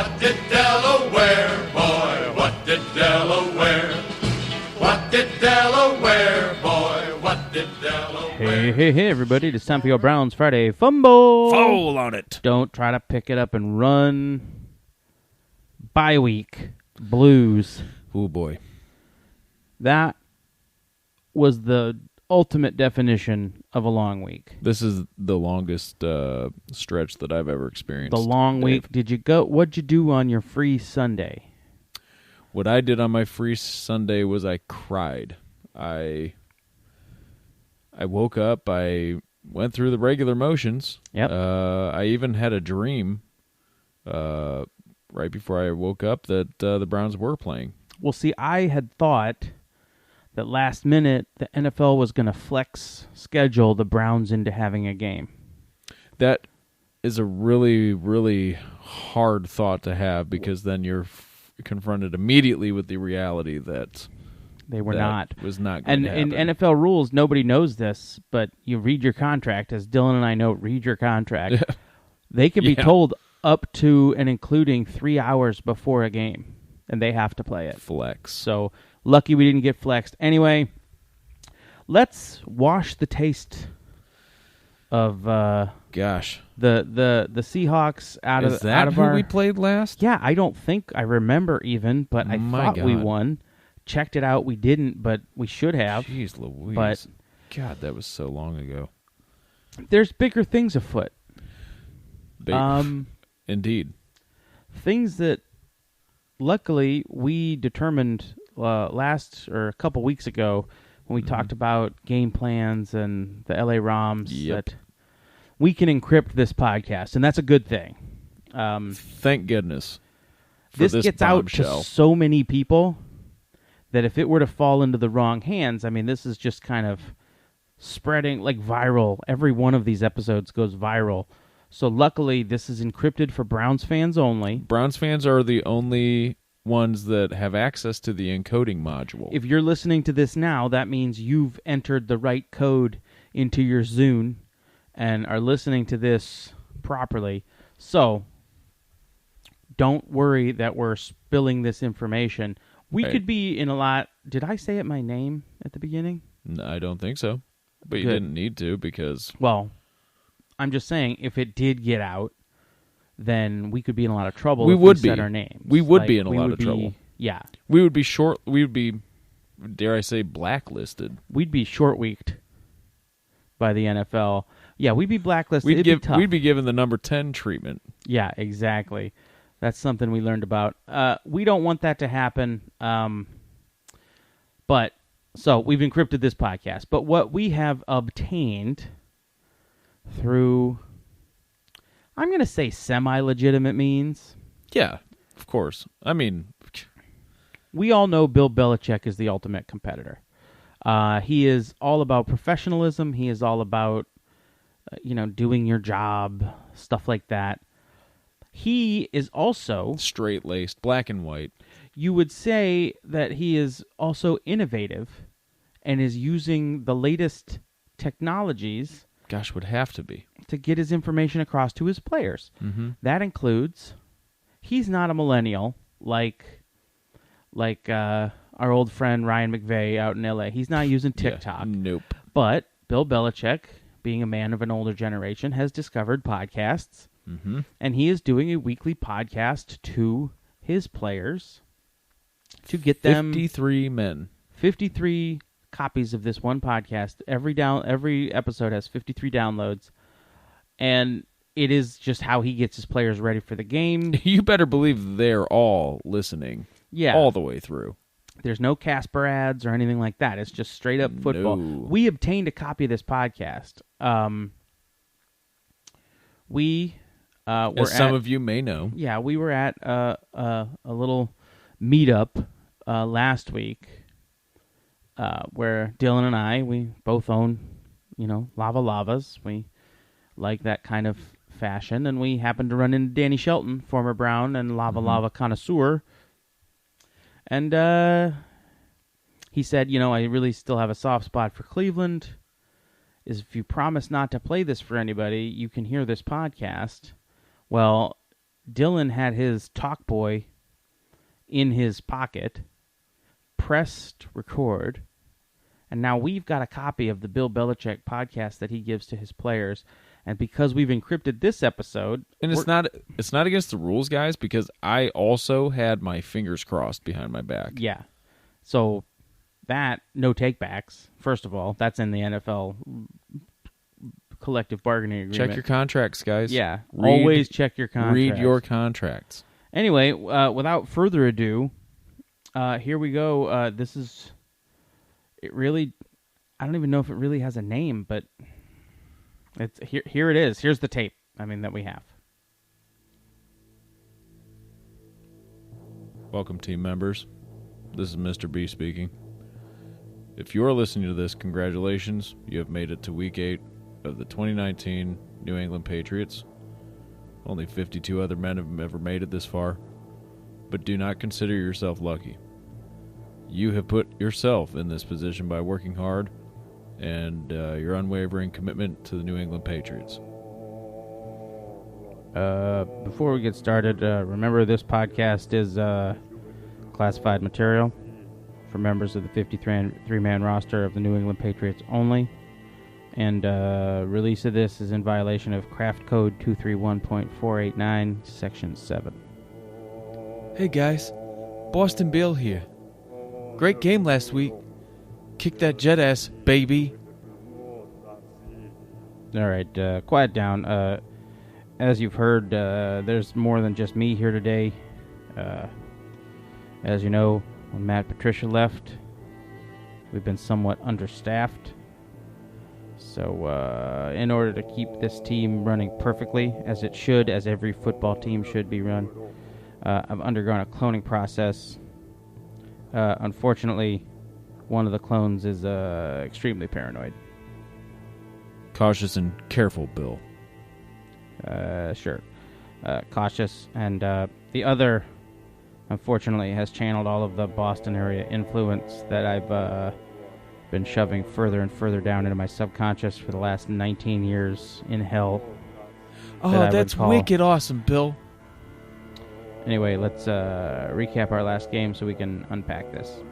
What did Delaware, boy? What did Delaware? What did Delaware, boy? What did Delaware? Hey, everybody. It's time for your Browns Friday Fumble. Foul on it. Don't try to pick it up and run. Bye week. Blues. Oh, boy. That was the ultimate definition of a long week. This is the longest stretch that I've ever experienced. The long week. What'd you do on your free Sunday? What I did on my free Sunday was I cried. I woke up. I went through the regular motions. Yep. I even had a dream right before I woke up that the Browns were playing. Well, see, I had thought that last minute the NFL was going to flex schedule the Browns into having a game. That is a really, really hard thought to have because then you're confronted immediately with the reality that they were that not. Was not going to happen. And in NFL rules, nobody knows this, but you read your contract, as Dylan and I know, read your contract. They can be told up to and including 3 hours before a game, and they have to play it. Flex. So lucky we didn't get flexed. Anyway, let's wash the taste of the Seahawks out of who our. we played last? Yeah, I don't think I remember even, but I thought we won. Checked it out, we didn't, but we should have. Jeez Louise. But God, that was so long ago. There's bigger things afoot. Indeed. Things that luckily we determined a couple weeks ago when we talked about game plans and the LA ROMs that we can encrypt this podcast, and that's a good thing. Thank goodness. This gets bombshell. out to so many people that if it were to fall into the wrong hands, I mean, this is just kind of spreading like viral. Every one of these episodes goes viral. So luckily, this is encrypted for Browns fans only. Browns fans are the only ones that have access to the encoding module. If you're listening to this now, that means you've entered the right code into your Zune and are listening to this properly. So don't worry that we're spilling this information. We could be in a lot. Did I say it my name at the beginning? No, I don't think so. But you Good. didn't need to because... Well, I'm just saying, if it did get out, then we could be in a lot of trouble we if would we be. said our names. We would be in a lot of trouble. Yeah. We would be, dare I say, blacklisted. We'd be short-weeked by the NFL. Yeah, we'd be blacklisted. It'd be tough. We'd be given the number 10 treatment. Yeah, exactly. That's something we learned about. We don't want that to happen. But so we've encrypted this podcast. But what we have obtained through, I'm going to say semi-legitimate means. Yeah, of course. I mean, we all know Bill Belichick is the ultimate competitor. He is all about professionalism. He is all about, doing your job, stuff like that. He is also straight-laced, black and white. You would say that he is also innovative and is using the latest technologies. Gosh, would have to be. To get his information across to his players. Mm-hmm. That includes, he's not a millennial like our old friend Ryan McVay out in L.A. He's not using TikTok. Yeah, nope. But Bill Belichick, being a man of an older generation, has discovered podcasts. Mm-hmm. And he is doing a weekly podcast to his players to get them 53 copies of this one podcast. Every episode has 53 downloads, and it is just how he gets his players ready for the game. You better believe they're all listening. Yeah, all the way through. There's no Casper ads or anything like that. It's just straight up football. No. We obtained a copy of this podcast. As some of you may know. Yeah, we were at a little meetup last week where Dylan and I, we both own, Lava Lavas. We like that kind of fashion, and we happened to run into Danny Shelton, former Brown and Lava connoisseur. And he said, I really still have a soft spot for Cleveland. If you promise not to play this for anybody, you can hear this podcast. Well, Dylan had his talk boy in his pocket, pressed record, and now we've got a copy of the Bill Belichick podcast that he gives to his players. And because we've encrypted this episode, and it's not against the rules, guys, because I also had my fingers crossed behind my back. Yeah. So that no takebacks. First of all, that's in the NFL collective bargaining agreement. Check your contracts, guys. Yeah. Always check your contracts. Read your contracts. Anyway, without further ado, here we go. This is it. Really, I don't even know if it really has a name, but it's here. Here it is. Here's the tape. That we have. Welcome, team members. This is Mr. B speaking. If you are listening to this, congratulations. You have made it to Week 8 of the 2019 New England Patriots. Only 52 other men have ever made it this far. But do not consider yourself lucky. You have put yourself in this position by working hard and your unwavering commitment to the New England Patriots. Before we get started, remember this podcast is classified material for members of the 53-man roster of the New England Patriots only. And release of this is in violation of Craft Code 231.489, Section 7. Hey guys, Boston Bill here. Great game last week. Kick that jet ass, baby. All right, quiet down. As you've heard, there's more than just me here today. As you know, when Matt Patricia left, we've been somewhat understaffed. So, in order to keep this team running perfectly, as it should, as every football team should be run, I've undergone a cloning process. Unfortunately, one of the clones is extremely paranoid. Cautious and careful, Bill. Sure. Cautious. And the other, unfortunately, has channeled all of the Boston area influence that I've been shoving further and further down into my subconscious for the last 19 years in hell. Oh, that's wicked awesome, Bill. Anyway, let's recap our last game so we can unpack this.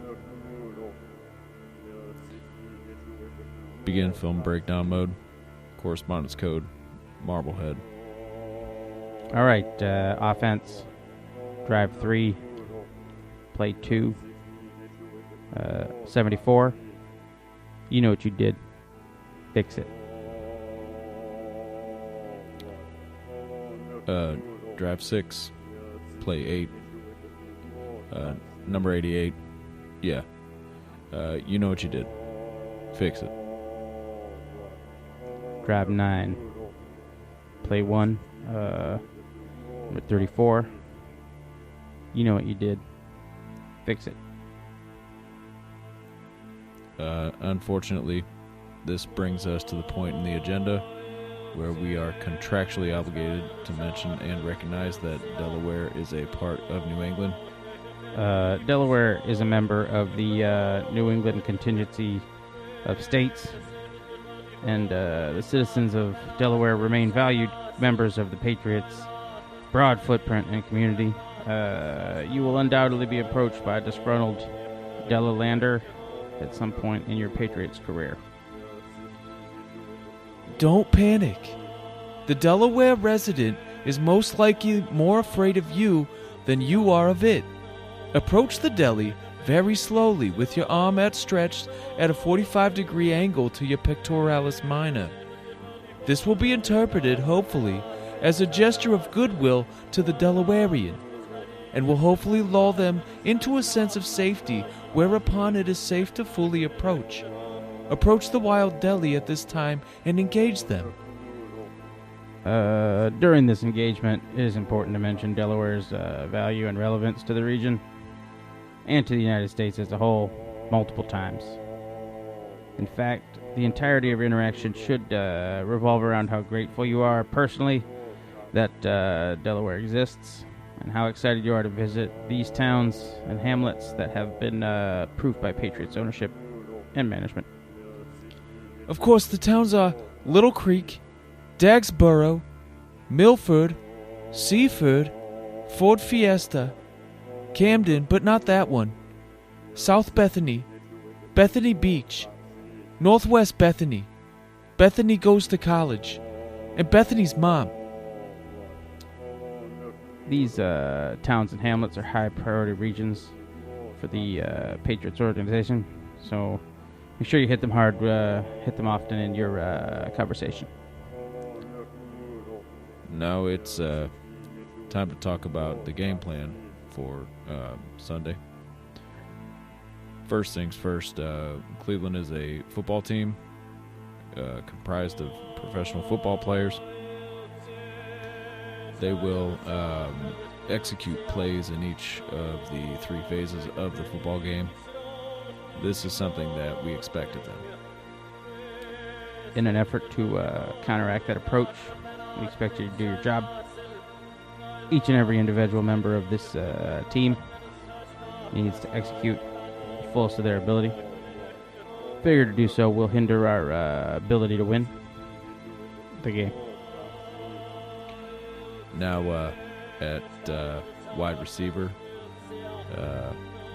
Begin film breakdown mode. Correspondence code, Marblehead. All right, offense, drive 3, play 2, 74. You know what you did. Fix it. Drive 6, play 8, number 88. Yeah. You know what you did. Fix it. Drive 9, play 1, number 34. You know what you did. Fix it. Unfortunately, this brings us to the point in the agenda where we are contractually obligated to mention and recognize that Delaware is a part of New England. Delaware is a member of the New England contingency of states, and the citizens of Delaware remain valued members of the Patriots' broad footprint and community. You will undoubtedly be approached by a disgruntled Delawlander at some point in your Patriots career. Don't panic. The Delaware resident is most likely more afraid of you than you are of it. Approach the deli very slowly with your arm outstretched at a 45-degree angle to your pectoralis minor. This will be interpreted, hopefully, as a gesture of goodwill to the Delawarean, and will hopefully lull them into a sense of safety, whereupon it is safe to fully approach. Approach the wild deli at this time and engage them. During this engagement, it is important to mention Delaware's value and relevance to the region and to the United States as a whole multiple times. In fact, the entirety of your interaction should revolve around how grateful you are personally that Delaware exists, and how excited you are to visit these towns and hamlets that have been approved by Patriots ownership and management. Of course, the towns are Little Creek, Dagsboro, Milford, Seaford, Ford Fiesta, Camden, but not that one, South Bethany, Bethany Beach, Northwest Bethany, Bethany goes to college, and Bethany's mom. These towns and hamlets are high priority regions for the Patriots organization, so make sure you hit them hard, hit them often in your conversation. Now it's time to talk about the game plan for Sunday. First things first, Cleveland is a football team comprised of professional football players. They will execute plays in each of the 3 phases of the football game. This is something that we expect of them. In an effort to counteract that approach, we expect you to do your job. Each and every individual member of this team needs to execute to the fullest of their ability. Failure to do so will hinder our ability to win the game. Now, at wide receiver,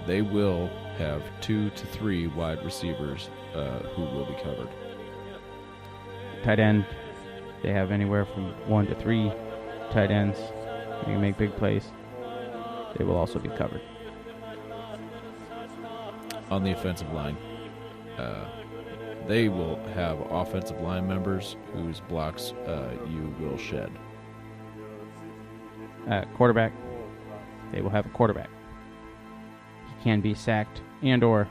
they will have 2 to 3 wide receivers who will be covered. Tight end, they have anywhere from 1 to 3 tight ends. They can make big plays. They will also be covered. On the offensive line, they will have offensive line members whose blocks you will shed. Quarterback, they will have a quarterback. He can be sacked and or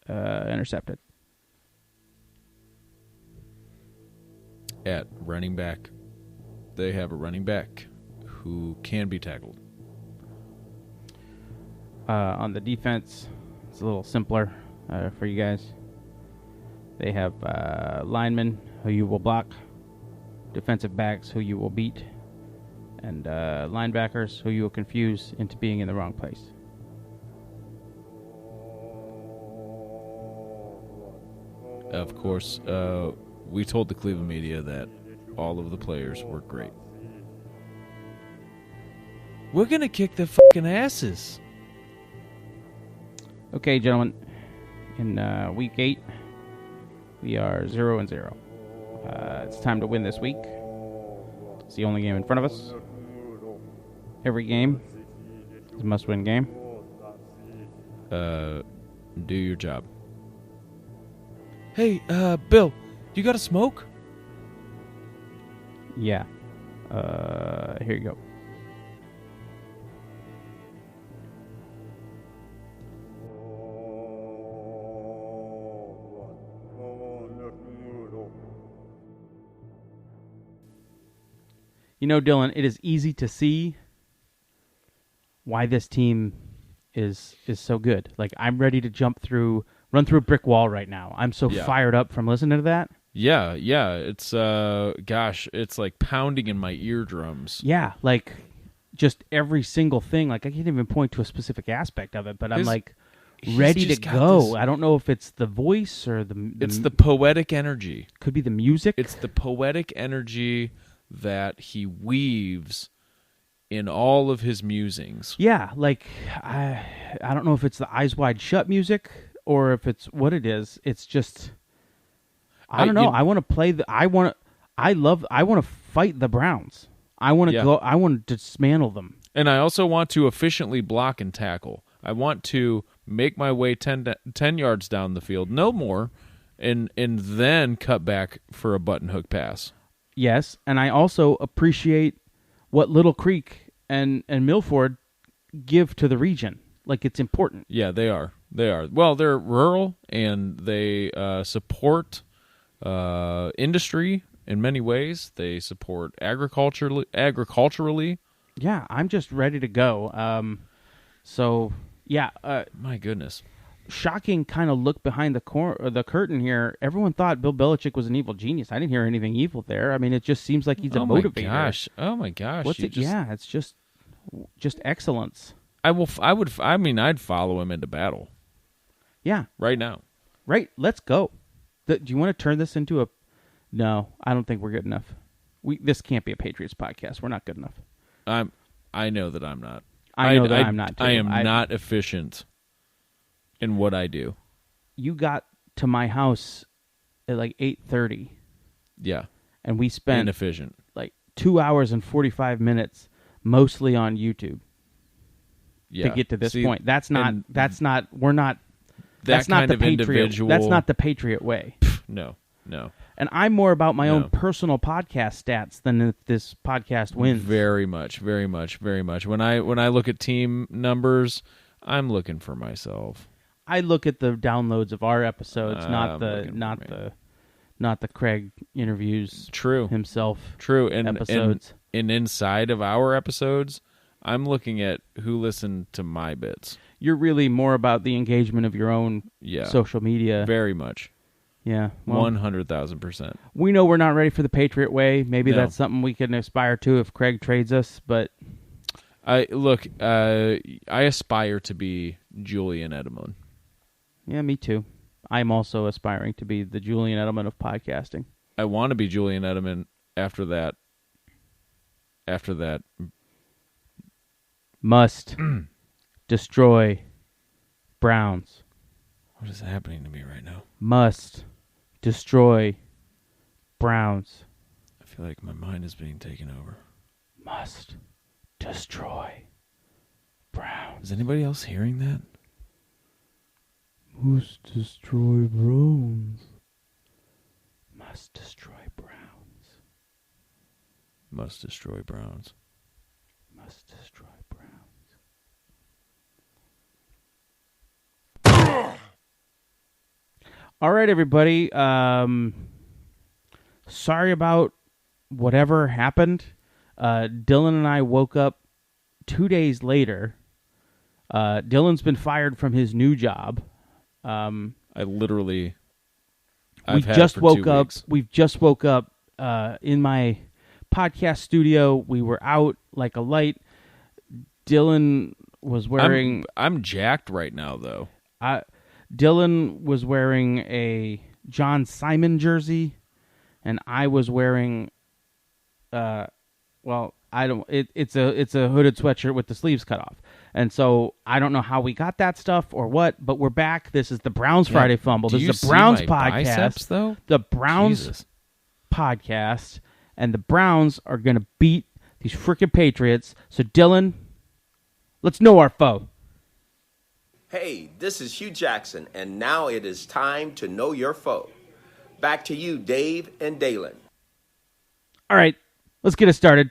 intercepted. At running back, they have a running back who can be tackled. On the defense, it's a little simpler for you guys. They have linemen who you will block, defensive backs who you will beat, and linebackers who you will confuse into being in the wrong place. Of course, we told the Cleveland media that all of the players were great. We're gonna kick their fucking asses. Okay, gentlemen. In week 8, we are 0-0. It's time to win this week. It's the only game in front of us. Every game is a must-win game. Do your job. Hey, Bill, you got a smoke? Yeah. Here you go. You know, Dylan, it is easy to see why this team is so good. Like, I'm ready to run through a brick wall right now. I'm so fired up from listening to that. Yeah. It's it's like pounding in my eardrums. Yeah, like just every single thing. Like, I can't even point to a specific aspect of it, but I'm like ready to go. I don't know if it's the voice or it's the poetic energy. Could be the music. It's the poetic energy that he weaves in all of his musings. Yeah, like I don't know if it's the Eyes Wide Shut music or if it's what it is. It's just I don't know. I want to play I want to fight the Browns. I want to go. I want to dismantle them. And I also want to efficiently block and tackle. I want to make my way 10 yards down the field, no more, and then cut back for a button hook pass. Yes, and I also appreciate what Little Creek and Milford give to the region. Like, it's important. Yeah, they are. Well, they're rural, and they support industry in many ways. They support agriculturally. Yeah, I'm just ready to go. My goodness. Shocking kind of look behind the curtain here. Everyone thought Bill Belichick was an evil genius. I didn't hear anything evil there. I mean, it just seems like he's a motivator. Oh my gosh! What's it? Yeah, it's just excellence. I'd follow him into battle. Yeah, right now. Right, let's go. Do you want to turn this into a? No, I don't think we're good enough. This can't be a Patriots podcast. We're not good enough. I know that I'm not. I know that I'm not, too. I am not efficient in what I do. You got to my house at like 8:30. Yeah. And we spent Inefficient. like 2 hours and 45 minutes mostly on YouTube Yeah. to get to this See, point. That's not that's not that not kind the of Patriot. individual. That's not the Patriot way. No. And I'm more about my No. own personal podcast stats than if this podcast wins. Very much. When I look at team numbers, I'm looking for myself. I look at the downloads of our episodes, not I'm the Craig interviews True. himself. True. And episodes. And inside of our episodes, I'm looking at who listened to my bits. You're really more about the engagement of your own social media. Very much. Yeah. Well, 100,000%. we know we're not ready for the Patriot way. Maybe No. that's something we can aspire to if Craig trades us, but I aspire to be Julian Edelman. yeah, me too. I'm also aspiring to be the Julian Edelman of podcasting. I want to be Julian Edelman after that. Must destroy Browns. What is happening to me right now? Must destroy Browns. I feel like my mind is being taken over. Must destroy Browns. Is anybody else hearing that? Must destroy Browns. Must destroy Browns. Must destroy Browns. Must destroy Browns. All right, everybody. Sorry about whatever happened. Dylan and I woke up 2 days later. Dylan's been fired from his new job. I've had we it just for woke 2 up. weeks. We've just woke up in my podcast studio. We were out like a light. Dylan was wearing. I'm jacked right now, though. Dylan was wearing a John Simon jersey, and I was wearing. Well, I don't. It's a hooded sweatshirt with the sleeves cut off, and so I don't know how we got that stuff or what. But we're back. This is the Browns Friday Fumble. Do This you is the see Browns my podcast. biceps, though? The Browns Jesus. podcast, and the Browns are going to beat these freaking Patriots. So Dylan, let's know our foe. Hey, this is Hugh Jackson, and now it is time to know your foe. Back to you, Dave and Dalen. All right, let's get it started.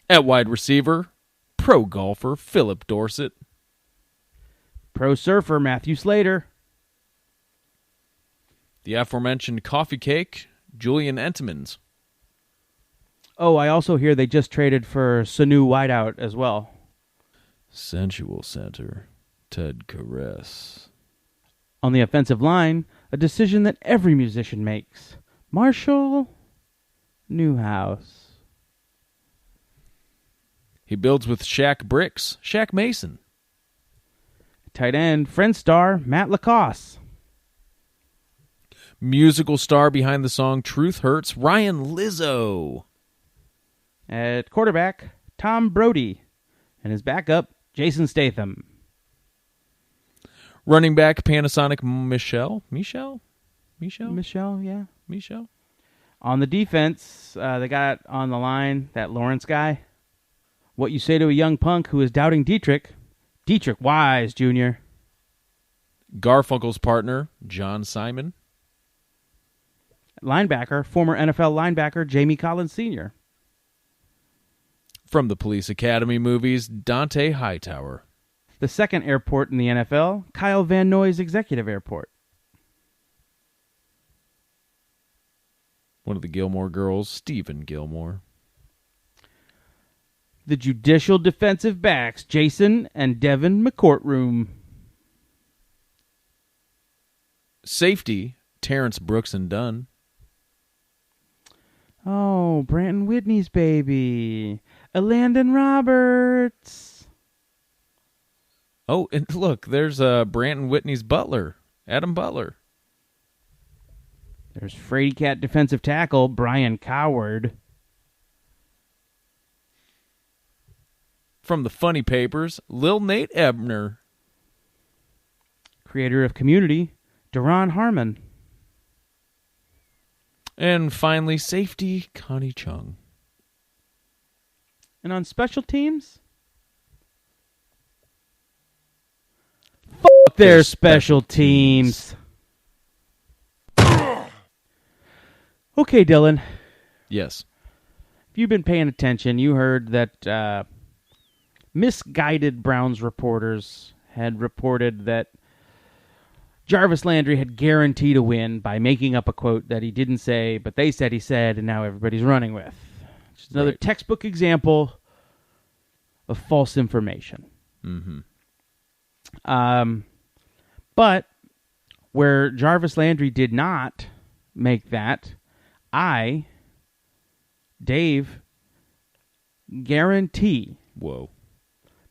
At wide receiver, pro golfer Philip Dorsett. Pro surfer Matthew Slater. The aforementioned coffee cake, Julian Entenmans. Oh, I also hear they just traded for Sanu wideout as well. Sensual center, Ted Caress. On the offensive line, a decision that every musician makes. Marshall Newhouse. He builds with Shaq Bricks, Shaq Mason. Tight end, Friend star Matt Lacoste. Musical star behind the song Truth Hurts, Ryan Lizzo. At quarterback, Tom Brody. And his backup, Jason Statham. Running back, Panasonic Michelle. Michelle, yeah. Michelle. On the defense, they got on the line that Lawrence guy. What you say to a young punk who is doubting Dietrich Wise Jr. Garfunkel's partner, John Simon. Linebacker, former NFL linebacker Jamie Collins Sr. From the Police Academy movies, Dante Hightower. The second airport in the NFL, Kyle Van Noy's executive airport. One of the Gilmore Girls, Stephen Gilmore. The judicial defensive backs, Jason and Devin McCourtroom. Safety, Terrence Brooks and Dunn. Oh, Brandon Whitney's baby. Landon Roberts. Oh, and look, there's Brandon Whitney's butler, Adam Butler. There's Frady Cat defensive tackle, Brian Coward. From the Funny Papers, Lil Nate Ebner. Creator of Community, Duron Harmon. And finally, safety, Connie Chung. And on special teams, fuck their special teams. Okay, Dylan. Yes. If you've been paying attention, you heard that misguided Browns reporters had reported that Jarvis Landry had guaranteed a win by making up a quote that he didn't say, but they said he said, and now everybody's running with. Just another textbook example of false information. Mm-hmm. But where Jarvis Landry did not make that, Dave, guarantee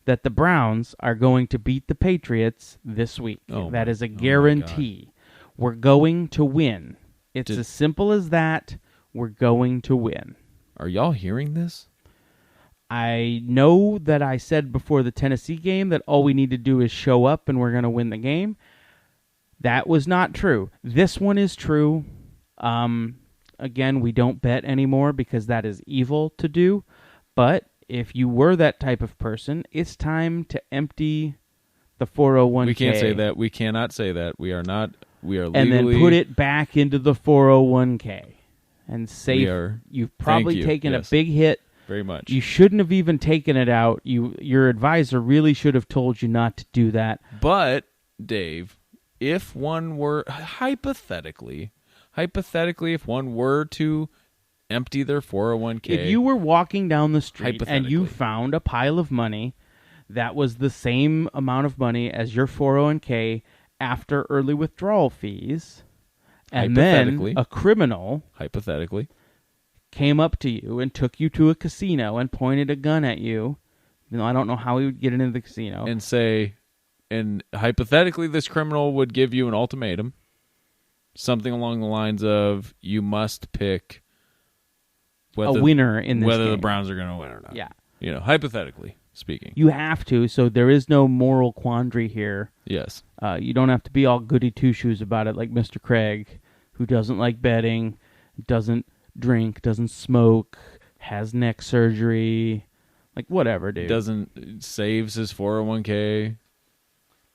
that the Browns are going to beat the Patriots this week. That is a guarantee. We're going to win. It's as simple as that. We're going to win. Are y'all hearing this? I know that I said before the Tennessee game that all we need to do is show up and we're going to win the game. That was not true. This one is true. Again, we don't bet anymore because that is evil to do. But if you were that type of person, it's time to empty the 401k. We can't say that. We cannot say that. We are not. We are legally... And then put it back into the 401k. And save. You've probably taken a big hit. Very much. You shouldn't have even taken it out. Your advisor really should have told you not to do that. But, Dave, if one were... Hypothetically, if one were to empty their 401k... If you were walking down the street and you found a pile of money that was the same amount of money as your 401k after early withdrawal fees, and then a criminal... Hypothetically... came up to you and took you to a casino and pointed a gun at you, I don't know how he would get into the casino. And hypothetically, this criminal would give you an ultimatum. Something along the lines of, you must pick a winner in this whether game. The Browns are going to win or not. Yeah. Hypothetically speaking. You have to, so there is no moral quandary here. Yes. You don't have to be all goody two-shoes about it like Mr. Craig, who doesn't like betting, doesn't drink, doesn't smoke, has neck surgery, like whatever, dude. Saves his 401k.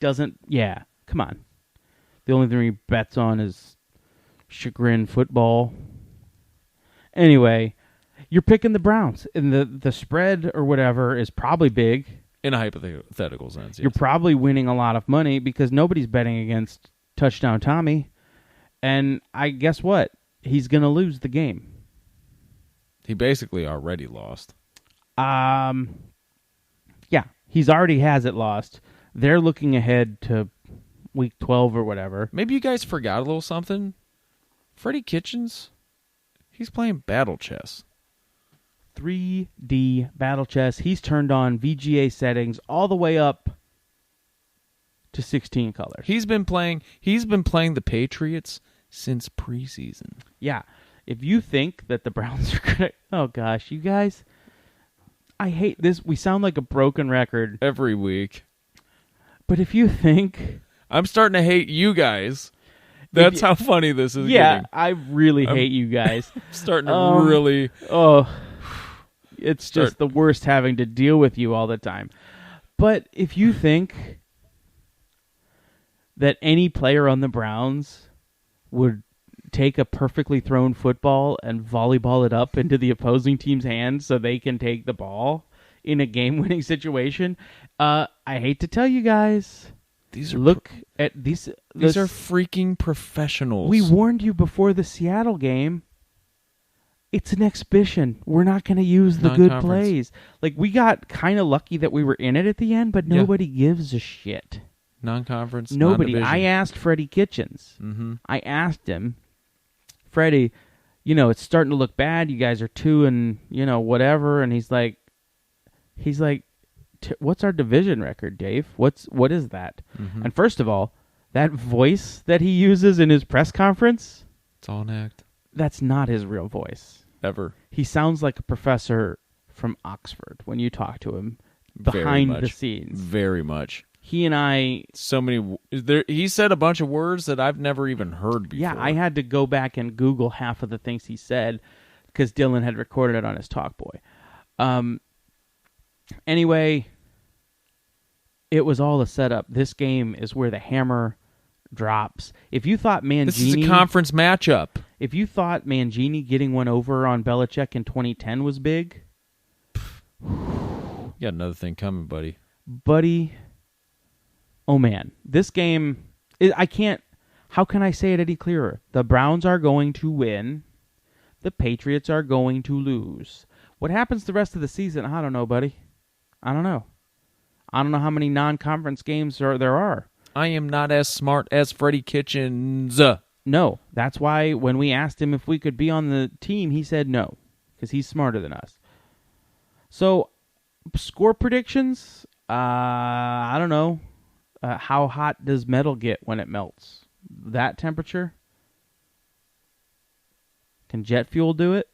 Come on. The only thing he bets on is chagrin football. Anyway, you're picking the Browns, and the spread or whatever is probably big. In a hypothetical sense, yes. You're probably winning a lot of money because nobody's betting against Touchdown Tommy. And I guess what? He's going to lose the game. He basically already lost. Yeah, he's already has it lost. They're looking ahead to week 12 or whatever. Maybe you guys forgot a little something. Freddie Kitchens, he's playing battle chess. 3D battle chess. He's turned on VGA settings all the way up to 16 colors. He's been playing the Patriots since preseason. Yeah. If you think that the Browns are going to... Oh, gosh, you guys... I hate this. We sound like a broken record. Every week. But if you think... I'm starting to hate you guys. That's how funny this is getting. I really hate you guys. I'm starting to really... Oh, it's just the worst having to deal with you all the time. But if you think that any player on the Browns would take a perfectly thrown football and volleyball it up into the opposing team's hands so they can take the ball in a game-winning situation, I hate to tell you guys... Look at these. These are freaking professionals. We warned you before the Seattle game. It's an exhibition. We're not going to use the good plays. Like, we got kind of lucky that we were in it at the end, but nobody gives a shit. Non-conference, nobody. Non-division. I asked Freddie Kitchens. Mm-hmm. I asked him, Freddie, it's starting to look bad. You guys are 2 and whatever. And he's like. What's our division record, Dave? What is that? Mm-hmm. And first of all, that voice that he uses in his press conference, it's all an act. That's not his real voice. Ever. He sounds like a professor from Oxford when you talk to him. behind Very the much. scenes. Very much. He and I, So many. He said a bunch of words that I've never even heard before. yeah, I had to go back and Google half of the things he said because Dylan had recorded it on his Talkboy. Anyway, it was all a setup. This game is where the hammer drops. If you thought Mangini... This is a conference matchup. If you thought Mangini getting one over on Belichick in 2010 was big... You got another thing coming, buddy. Buddy... Oh, man. This game... I can't... How can I say it any clearer? The Browns are going to win. The Patriots are going to lose. What happens the rest of the season? I don't know, buddy. I don't know. I don't know how many non-conference games there are. I am not as smart as Freddie Kitchens. No. That's why when we asked him if we could be on the team, he said no. Because he's smarter than us. So, score predictions? I don't know. How hot does metal get when it melts? That temperature? Can jet fuel do it?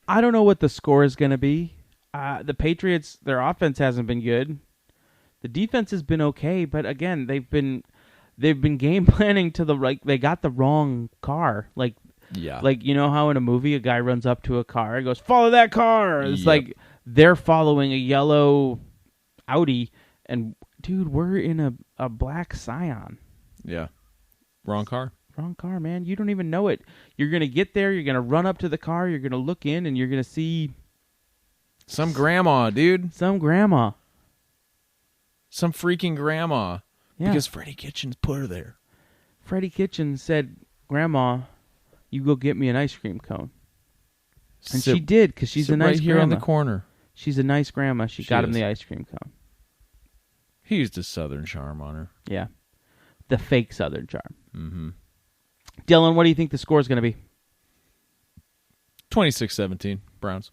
I don't know what the score is going to be. The Patriots, their offense hasn't been good. The defense has been okay, but again, they've been game planning to the right. They got the wrong car. Like you know how in a movie a guy runs up to a car and goes, "Follow that car." It's like they're following a yellow Audi, and dude, we're in a black Scion. Yeah. Wrong car. Wrong car, man. You don't even know it. You're going to get there, you're going to run up to the car, you're going to look in, and you're going to see... Some grandma, dude. Some grandma. Some freaking grandma. Yeah. Because Freddie Kitchens put her there. Freddie Kitchens said, "Grandma, you go get me an ice cream cone." And she did, because she's a nice right here grandma. on the corner. She's a nice grandma. She got him is. the ice cream cone. He used a southern charm on her. Yeah. The fake Southern charm. Mm-hmm. Dylan, what do you think the score is going to be? 26-17, Browns.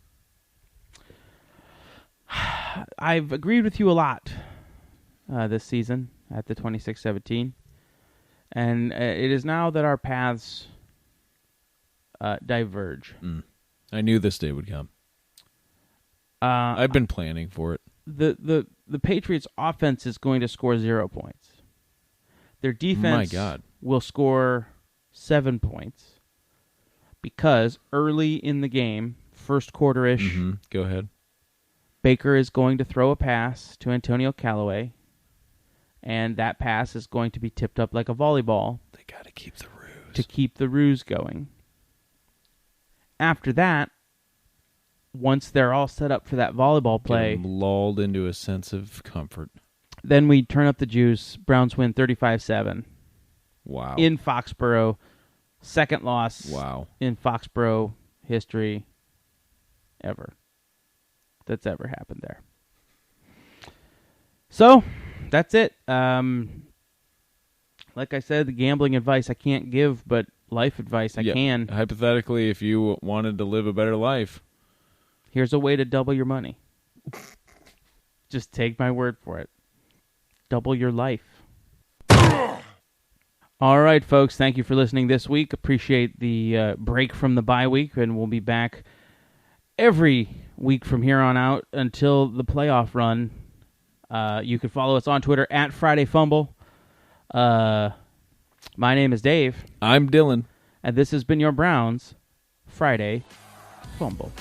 I've agreed with you a lot this season at the 26-17. And it is now that our paths diverge. I knew this day would come. I've been planning for it. The Patriots' offense is going to score 0 points. Their defense will score 7 points because early in the game, first quarter-ish, Go ahead. Baker is going to throw a pass to Antonio Callaway, and that pass is going to be tipped up like a volleyball. They got to keep the ruse. To keep the ruse going. After that, once they're all set up for that volleyball play, Get them lulled into a sense of comfort. then we turn up the juice. Browns win 35-7. Wow. In Foxborough. Second loss in Foxborough history ever. That's ever happened there. So, that's it. Like I said, the gambling advice I can't give, but life advice I can. Hypothetically, if you wanted to live a better life. Here's a way to double your money. Just take my word for it. Double your life. All right, folks. Thank you for listening this week. Appreciate the break from the bye week, and we'll be back every week from here on out until the playoff run. You can follow us on Twitter at Friday Fumble. My name is Dave. I'm Dylan. And this has been your Browns Friday Fumble.